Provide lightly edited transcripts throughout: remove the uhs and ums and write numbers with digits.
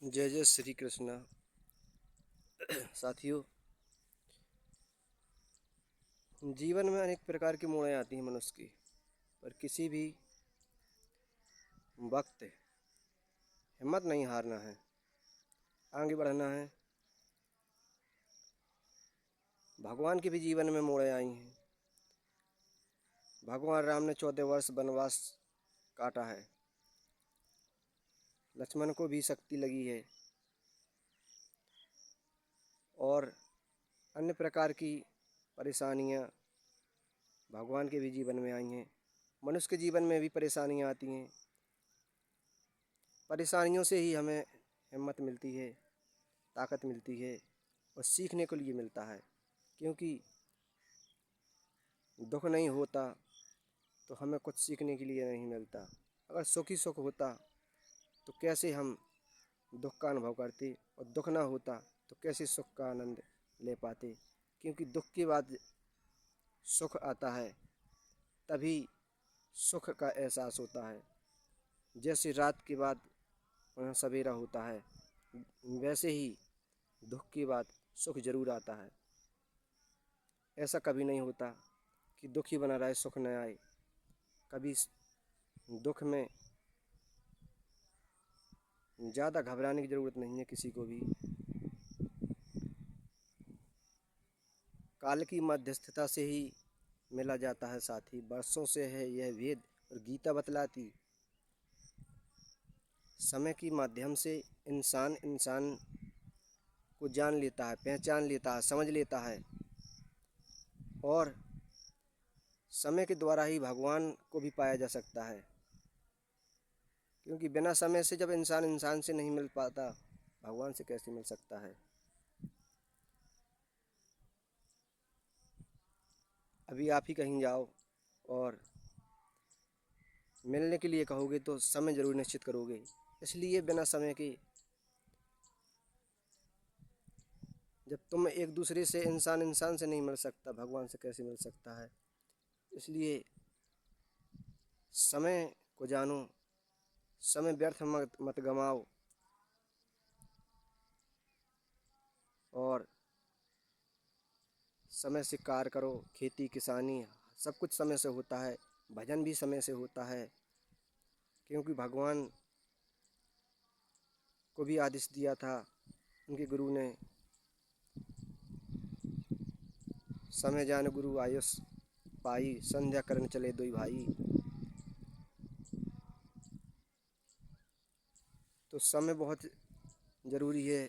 जय जय श्री कृष्णा। साथियों, जीवन में अनेक प्रकार की मोड़ें आती हैं मनुष्य की, पर किसी भी वक्त हिम्मत नहीं हारना है, आगे बढ़ना है। भगवान के भी जीवन में मोड़ें आई हैं। भगवान राम ने 14 वर्ष वनवास काटा है। लक्ष्मण को भी शक्ति लगी है और अन्य प्रकार की परेशानियां भगवान के भी जीवन में आई हैं। मनुष्य के जीवन में भी परेशानियां आती हैं। परेशानियों से ही हमें हिम्मत मिलती है, ताकत मिलती है और सीखने के लिए मिलता है। क्योंकि दुख नहीं होता तो हमें कुछ सीखने के लिए नहीं मिलता। अगर सुख ही सुख होता तो कैसे हम दुख का अनुभव करते, और दुख ना होता तो कैसे सुख का आनंद ले पाते। क्योंकि दुख के बाद सुख आता है, तभी सुख का एहसास होता है। जैसे रात के बाद वहाँ सवेरा होता है, वैसे ही दुख के बाद सुख जरूर आता है। ऐसा कभी नहीं होता कि दुख ही बना रहे, सुख न आए। कभी दुख में ज़्यादा घबराने की ज़रूरत नहीं है किसी को भी। काल की मध्यस्थता से ही मिला जाता है साथी, वर्षों से है यह वेद और गीता बतलाती। समय के माध्यम से इंसान इंसान को जान लेता है, पहचान लेता है, समझ लेता है, और समय के द्वारा ही भगवान को भी पाया जा सकता है। क्योंकि बिना समय से जब इंसान इंसान से नहीं मिल पाता, भगवान से कैसे मिल सकता है। अभी आप ही कहीं जाओ और मिलने के लिए कहोगे तो समय ज़रूर निश्चित करोगे। इसलिए बिना समय के जब तुम एक दूसरे से इंसान इंसान से नहीं मिल सकता, भगवान से कैसे मिल सकता है। इसलिए समय को जानो, समय व्यर्थ मत गमाओ, और समय से कार्य करो। खेती किसानी सब कुछ समय से होता है, भजन भी समय से होता है। क्योंकि भगवान को भी आदेश दिया था उनके गुरु ने, समय जान गुरु आयुष पाई, संध्या करन चले दुई भाई। तो समय बहुत ज़रूरी है।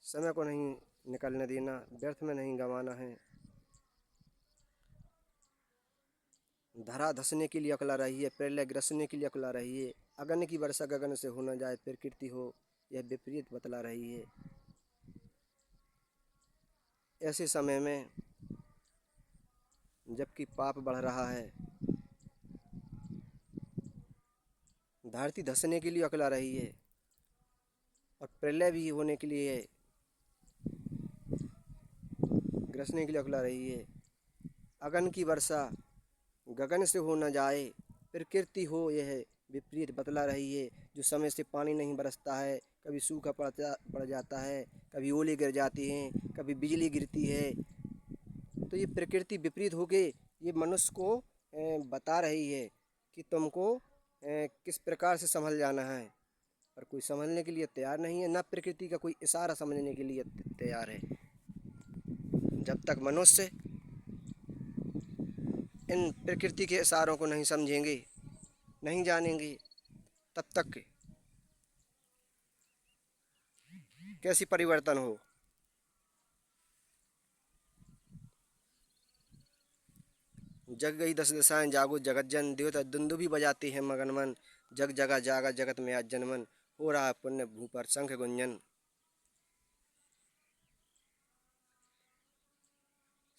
समय को नहीं निकलने देना, व्यर्थ में नहीं गंवाना है। धरा धसने के लिए अकला रही है, प्रलय ग्रसने के लिए अकला रही है। अगन की वर्षा गगन से हो न जाए, प्रकृति हो यह विपरीत बतला रही है। ऐसे समय में जबकि पाप बढ़ रहा है, धरती धसने के लिए अकला रही है और प्रलय भी होने के लिए, ग्रसने के लिए अकला रही है। अगन की वर्षा गगन से हो न जाए, प्रकृति हो यह विपरीत बतला रही है। जो समय से पानी नहीं बरसता है, कभी सूखा पड़ जाता है, कभी ओले गिर जाती हैं, कभी बिजली गिरती है। तो ये प्रकृति विपरीत होके ये मनुष्य को बता रही है कि तुमको किस प्रकार से संभल जाना है। पर कोई समझने के लिए तैयार नहीं है, ना प्रकृति का कोई इशारा समझने के लिए तैयार है। जब तक मनुष्य इन प्रकृति के इशारों को नहीं समझेंगे, नहीं जानेंगे, तब तक कैसी परिवर्तन हो। जग गई 10 दिशाएं, जागो जगत जन, देवता दुंदुभी बजाते हैं मगन मन। जग जगा जागा जगत में आज जनमन, हो रहा पुण्य भू पर शंख गुंजन।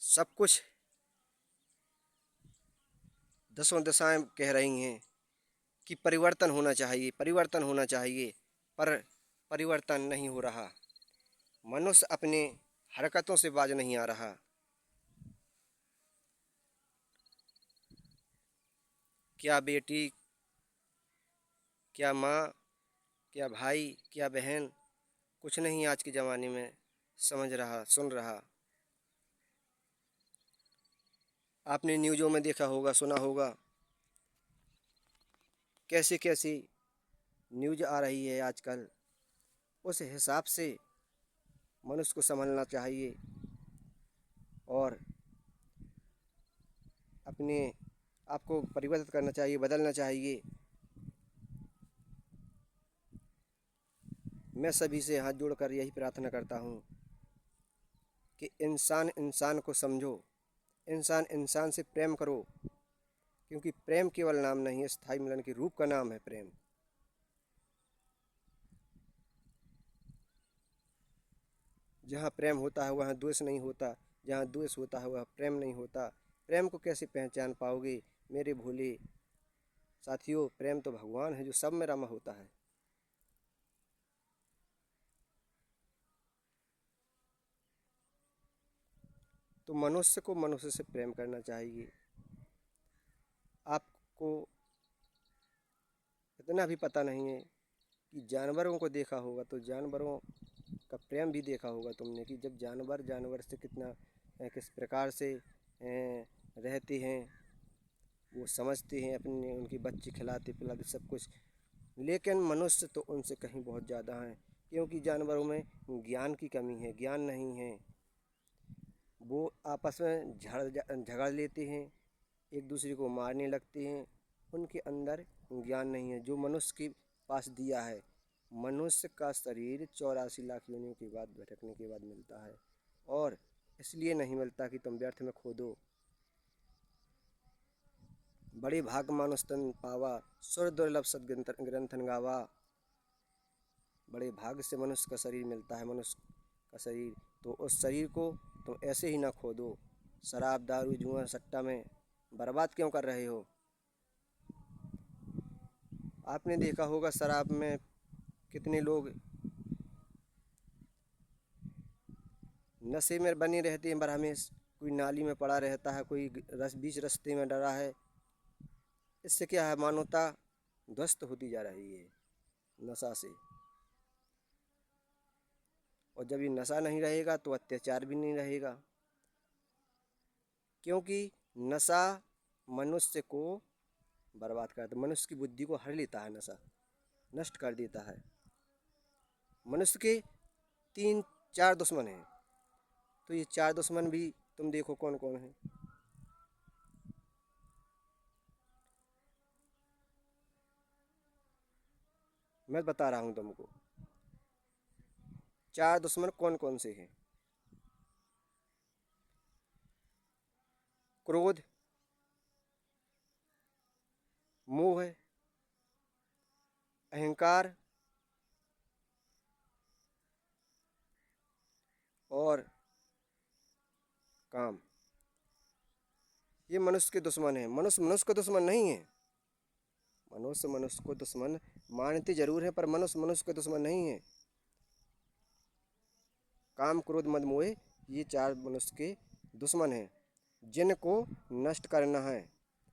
सब कुछ दसों दिशाएं कह रही हैं कि परिवर्तन होना चाहिए, परिवर्तन होना चाहिए, पर परिवर्तन नहीं हो रहा। मनुष्य अपने हरकतों से बाज नहीं आ रहा। क्या बेटी, क्या माँ, क्या भाई, क्या बहन कुछ नहीं आज के ज़माने में समझ रहा, सुन रहा। आपने न्यूज़ों में देखा होगा, सुना होगा, कैसी कैसी न्यूज़ आ रही है आजकल। उस हिसाब से मनुष्य को संभलना चाहिए और अपने आप को परिवर्तित करना चाहिए, बदलना चाहिए। मैं सभी से हाथ जोड़कर यही प्रार्थना करता हूँ कि इंसान इंसान को समझो, इंसान इंसान से प्रेम करो, क्योंकि प्रेम केवल नाम नहीं है, स्थायी मिलन के रूप का नाम है प्रेम। जहाँ प्रेम होता है वहाँ द्वेष नहीं होता, जहाँ द्वेष होता है वहाँ प्रेम नहीं होता। प्रेम को कैसे पहचान पाओगे मेरे भोले साथियों? प्रेम तो भगवान है जो सब में रमा होता है। तो मनुष्य को मनुष्य से प्रेम करना चाहिए। आपको इतना भी पता नहीं है कि जानवरों को देखा होगा तो जानवरों का प्रेम भी देखा होगा तुमने, कि जब जानवर जानवर से कितना किस प्रकार से रहते हैं, वो समझते हैं, अपने उनकी बच्चे खिलाते पिलाते सब कुछ। लेकिन मनुष्य तो उनसे कहीं बहुत ज़्यादा हैं, क्योंकि जानवरों में ज्ञान की कमी है, ज्ञान नहीं है। वो आपस में झगड़ लेते हैं, एक दूसरे को मारने लगते हैं। उनके अंदर ज्ञान नहीं है जो मनुष्य के पास दिया है। मनुष्य का शरीर 84 लाख योनियों के बाद भटकने के बाद मिलता है, और इसलिए नहीं मिलता कि तुम व्यर्थ में खो दो। बड़े भाग मानुष तन पावा, सुर दुर्लभ ग्रंथन गावा। बड़े भाग से मनुष्य का शरीर मिलता है, मनुष्य का शरीर। तो उस शरीर को तुम ऐसे ही ना खो दो शराब दारू जुआ सट्टा में। बर्बाद क्यों कर रहे हो? आपने देखा होगा शराब में कितने लोग नशे में बने रहते हैं बरहमेश। कोई नाली में पड़ा रहता है, कोई बीच रास्ते में डरा है। इससे क्या है, मानवता ध्वस्त होती जा रही है नशा से। और जब ये नशा नहीं रहेगा तो अत्याचार भी नहीं रहेगा, क्योंकि नशा मनुष्य को बर्बाद करता है, मनुष्य की बुद्धि को हर लेता है, नशा नष्ट कर देता है। मनुष्य के 3-4 दुश्मन हैं, तो ये 4 दुश्मन भी तुम देखो कौन कौन है। मैं बता रहा हूँ तुमको 4 दुश्मन कौन कौन से हैं। क्रोध, मोह, अहंकार और काम। ये मनुष्य के दुश्मन हैं। मनुष्य मनुष्य का दुश्मन नहीं है। मनुष्य मनुष्य को दुश्मन मानते जरूर है, पर मनुष्य मनुष्य का दुश्मन नहीं है। काम क्रोध मद मोह, ये 4 मनुष्य के दुश्मन हैं जिनको नष्ट करना है।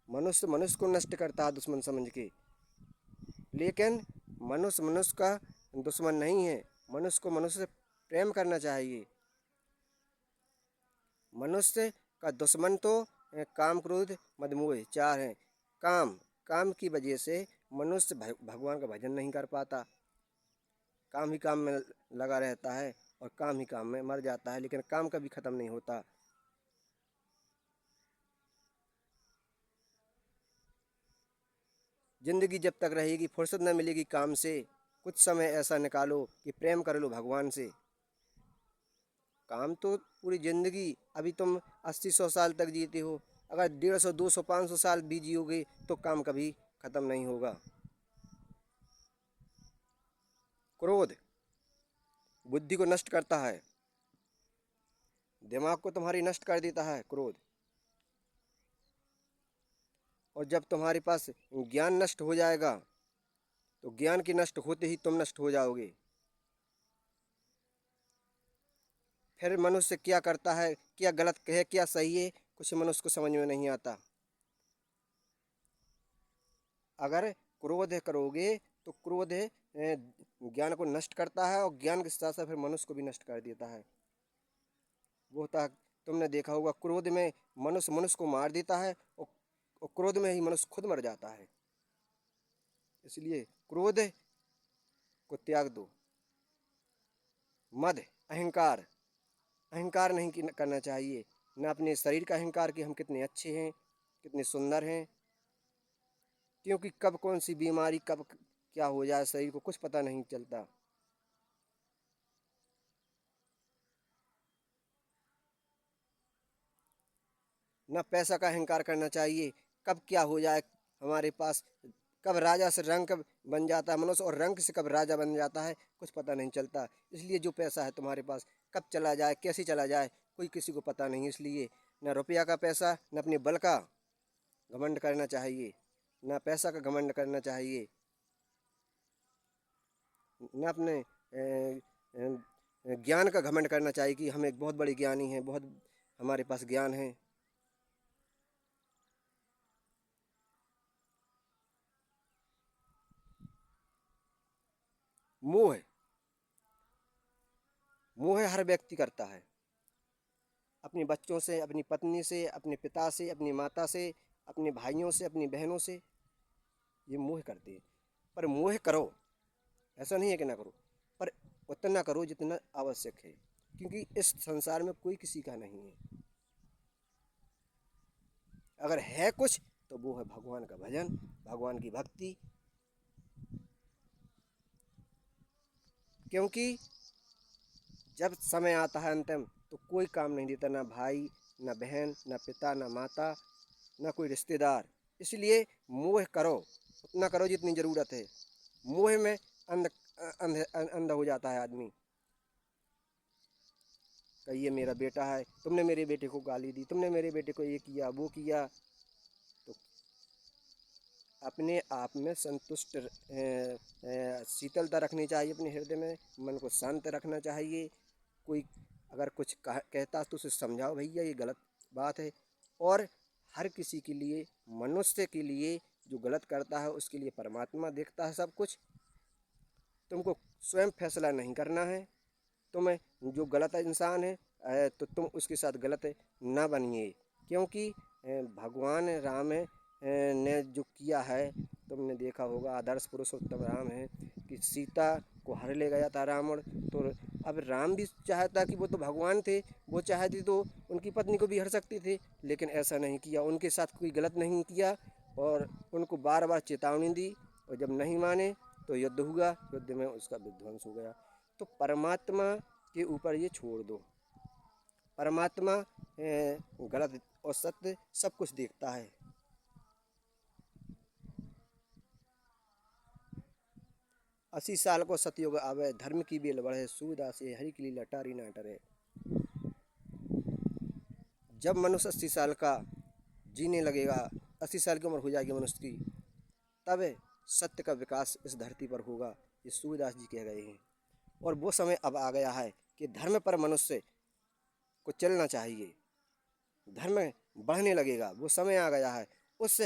मनुष्य मनुष्य को नष्ट करता है दुश्मन समझ के, लेकिन मनुष्य मनुष्य का दुश्मन नहीं है। मनुष्य को मनुष्य से प्रेम करना चाहिए। मनुष्य का दुश्मन तो काम क्रोध मद मोह 4 हैं। काम, काम की वजह से मनुष्य भगवान का भजन नहीं कर पाता। काम ही काम में लगा रहता है और काम ही काम में मर जाता है, लेकिन काम कभी ख़त्म नहीं होता। ज़िंदगी जब तक रहेगी, फुर्सत न मिलेगी काम से, कुछ समय ऐसा निकालो कि प्रेम कर लो भगवान से। काम तो पूरी ज़िंदगी, अभी तुम 80-100 साल तक जीते हो, अगर 150, 200, 500 साल भी जियोगे तो काम कभी ख़त्म नहीं होगा। क्रोध बुद्धि को नष्ट करता है, दिमाग को तुम्हारी नष्ट कर देता है क्रोध। और जब तुम्हारे पास ज्ञान नष्ट हो जाएगा तो ज्ञान के नष्ट होते ही तुम नष्ट हो जाओगे। फिर मनुष्य क्या करता है, क्या गलत है क्या सही है, कुछ मनुष्य को समझ में नहीं आता। अगर क्रोध करोगे तो क्रोध ज्ञान को नष्ट करता है और ज्ञान के साथ साथ फिर मनुष्य को भी नष्ट कर देता है। वो होता है, तुमने देखा होगा, क्रोध में मनुष्य मनुष्य को मार देता है और क्रोध में ही मनुष्य खुद मर जाता है। इसलिए क्रोध को त्याग दो। मद, अहंकार, अहंकार नहीं करना चाहिए। न अपने शरीर का अहंकार कि हम कितने अच्छे हैं, कितने सुंदर हैं, क्योंकि कब कौन सी बीमारी कब क्या हो जाए शरीर को कुछ पता नहीं चलता। न पैसा का अहंकार करना चाहिए, कब क्या हो जाए हमारे पास, कब राजा से रंक बन जाता है मनुष्य और रंक से कब राजा बन जाता है कुछ पता नहीं चलता। इसलिए जो पैसा है तुम्हारे पास कब चला जाए, कैसे चला जाए, कोई किसी को पता नहीं। इसलिए न रुपया का पैसा, न अपने बल का घमंड करना चाहिए, न पैसा का घमंड करना चाहिए, न अपने ज्ञान का घमंड करना चाहिए कि हम एक बहुत बड़े ज्ञानी हैं, बहुत हमारे पास ज्ञान है। मोह, मोह हर व्यक्ति करता है, अपने बच्चों से, अपनी पत्नी से, अपने पिता से, अपनी माता से, अपने भाइयों से, अपनी बहनों से, ये मोह करते हैं। पर मोह करो, ऐसा नहीं है कि ना करो, पर उतना करो जितना आवश्यक है, क्योंकि इस संसार में कोई किसी का नहीं है। अगर है कुछ तो वो है भगवान का भजन, भगवान की भक्ति। क्योंकि जब समय आता है अंतिम तो कोई काम नहीं देता, ना भाई, ना बहन, ना पिता, ना माता, ना कोई रिश्तेदार। इसलिए मोह करो, उतना करो जितनी ज़रूरत है। मोह में अंध अंध अंध हो जाता है आदमी। कि ये मेरा बेटा है, तुमने मेरे बेटे को गाली दी, तुमने मेरे बेटे को ये किया वो किया। तो अपने आप में संतुष्ट शीतलता रखनी चाहिए, अपने हृदय में मन को शांत रखना चाहिए। कोई अगर कुछ कहता तो उसे समझाओ, भैया ये गलत बात है। और हर किसी के लिए, मनुष्य के लिए जो गलत करता है उसके लिए परमात्मा देखता है सब कुछ। तुमको स्वयं फैसला नहीं करना है। तुम्हें जो गलत इंसान है तो तुम उसके साथ गलत ना बनिए, क्योंकि भगवान राम ने जो किया है, तुमने देखा होगा, आदर्श पुरुषोत्तम राम है कि सीता को हर ले गया था रावण। तो अब राम भी चाहता कि वो तो भगवान थे, वो चाहते तो उनकी पत्नी को भी हर सकते थे, लेकिन ऐसा नहीं किया, उनके साथ कोई गलत नहीं किया और उनको बार बार चेतावनी दी। और जब नहीं माने तो युद्ध हुआ, युद्ध में उसका विध्वंस हो गया। तो परमात्मा के ऊपर ये छोड़ दो। परमात्मा गलत और सत्य सब कुछ देखता है। 80 साल को सतयुग आवे, धर्म की बेल बढ़े, सूरदास ये हरि की लीला टारी ना टरे। जब मनुष्य 80 साल का जीने लगेगा, 80 साल की उम्र हो जाएगी मनुष्य की, तब सत्य का विकास इस धरती पर होगा, ये सूरदास जी कह गए हैं। और वो समय अब आ गया है कि धर्म पर मनुष्य को चलना चाहिए, धर्म बढ़ने लगेगा, वो समय आ गया है। उस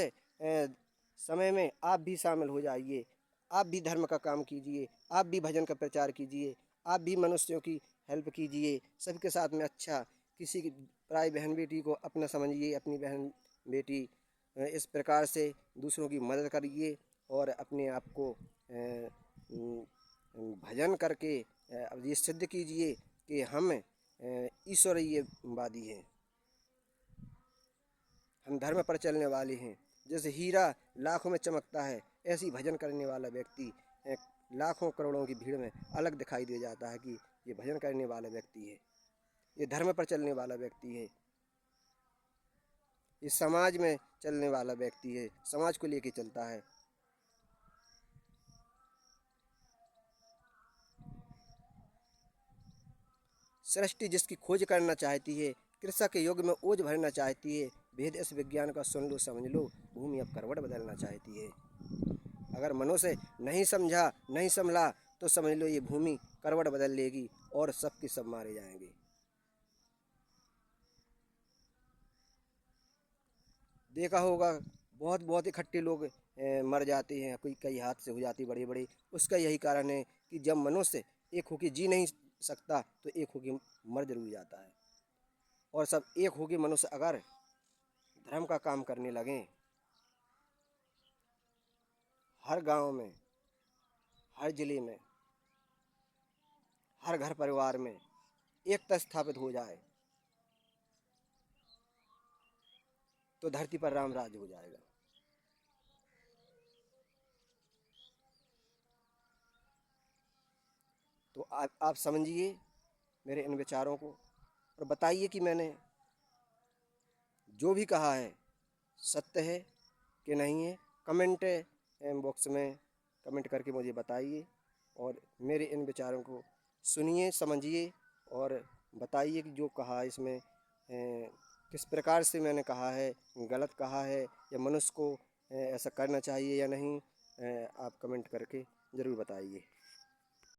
समय में आप भी शामिल हो जाइए, आप भी धर्म का काम कीजिए, आप भी भजन का प्रचार कीजिए, आप भी मनुष्यों की हेल्प कीजिए, सबके साथ में अच्छा। किसी की पराई बहन बेटी को अपना समझिए, अपनी बहन बेटी, इस प्रकार से दूसरों की मदद करिए और अपने आप को भजन करके अब ये सिद्ध कीजिए कि हम ईश्वरीयवादी हैं, हम धर्म पर चलने वाले हैं। जैसे हीरा लाखों में चमकता है, ऐसी भजन करने वाला व्यक्ति लाखों करोड़ों की भीड़ में अलग दिखाई दे जाता है कि ये भजन करने वाला व्यक्ति है, ये धर्म पर चलने वाला व्यक्ति है, ये समाज में चलने वाला व्यक्ति है, समाज को लेके चलता है। सृष्टि जिसकी खोज करना चाहती है, कृषक के युग में ओज भरना चाहती है, भेद इस विज्ञान का सुन लो समझ लो, भूमि अब करवट बदलना चाहती है। अगर मनुष्य नहीं समझा, नहीं संभला तो समझ लो ये भूमि करवट बदल लेगी और सबके सब मारे जाएंगे। देखा होगा, बहुत बहुत इकट्ठे लोग मर जाते हैं, कोई कई हादसे हो जाती बड़े बड़े। उसका यही कारण है कि जब मनुष्य एक होकर जी नहीं सकता तो एक होकर मर जरूर जाता है। और सब एक होकर मनुष्य अगर धर्म का काम करने लगें, हर गांव में, हर जिले में, हर घर परिवार में एकता स्थापित हो जाए तो धरती पर राम राज हो जाएगा। तो आप समझिए मेरे इन विचारों को और बताइए कि मैंने जो भी कहा है सत्य है कि नहीं है। कमेंट बॉक्स में कमेंट करके मुझे बताइए और मेरे इन विचारों को सुनिए, समझिए और बताइए कि जो कहा है इसमें किस प्रकार से मैंने कहा है, गलत कहा है या मनुष्य को ऐसा करना चाहिए या नहीं। आप कमेंट करके ज़रूर बताइए।